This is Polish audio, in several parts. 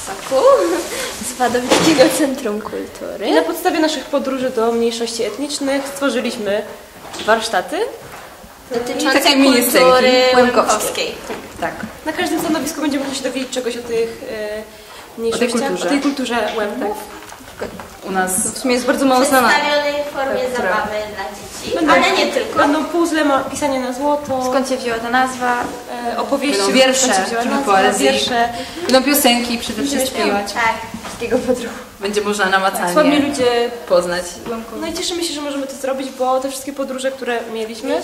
Soku z Wadowickiego Centrum Kultury. I na podstawie naszych podróży do mniejszości etnicznych stworzyliśmy warsztaty Dotyczące kultury łemkowskiej. Tak. Na każdym stanowisku będziemy można się dowiedzieć czegoś o tych mniejszościach, o tej kulturze Łemków. U nas W sumie jest bardzo mało znana. Przedstawionej w formie zabawy dla dzieci, ale nie tylko. Będą puzzle, pisanie na złoto. skąd się wzięła ta nazwa? Opowieści, Będą wiersze, poezji. wiersze. Będą piosenki przede wszystkim śpiewać. Tak. Wszystkiego podróżu. Będzie można namacalnie Sławni ludzie poznać. No i cieszymy się, że możemy to zrobić, bo te wszystkie podróże, które mieliśmy,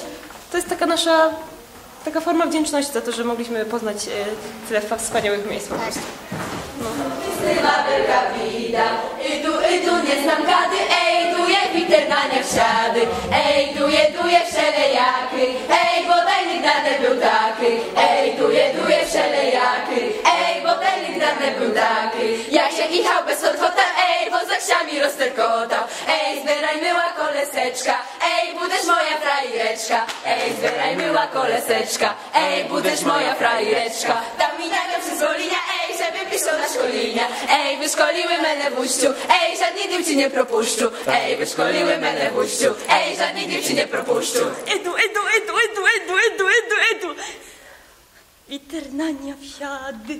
to jest taka nasza forma wdzięczności za to, że mogliśmy poznać tyle wspaniałych miejsc po prostu. Idu, nie znam gady, ej, duje witernania wsiady, ej, duje wszelejaky, ej, bo daj nigdy był taki, ej, duje wszelejaky, ej, bo daj nigdy był taki, jak się kichał bez odchota, ej, bo za ksiami rozterkotał, ej, zbieraj myła koleseczka, ej, budesz moja frajereczka, ej, zbieraj myła koleseczka, ej, budesz moja frajereczka, dam mi nagle przyzwolenia, ej, żeby piszą na szkolinia, ej, wyszkoliły menę w uściu, ej, żadnych dniu ci nie propuszczu, ej, wyszkoliły menę w uściu, ej, żadnych dniu ci nie propuszczu. Edu. Witernania wsiady.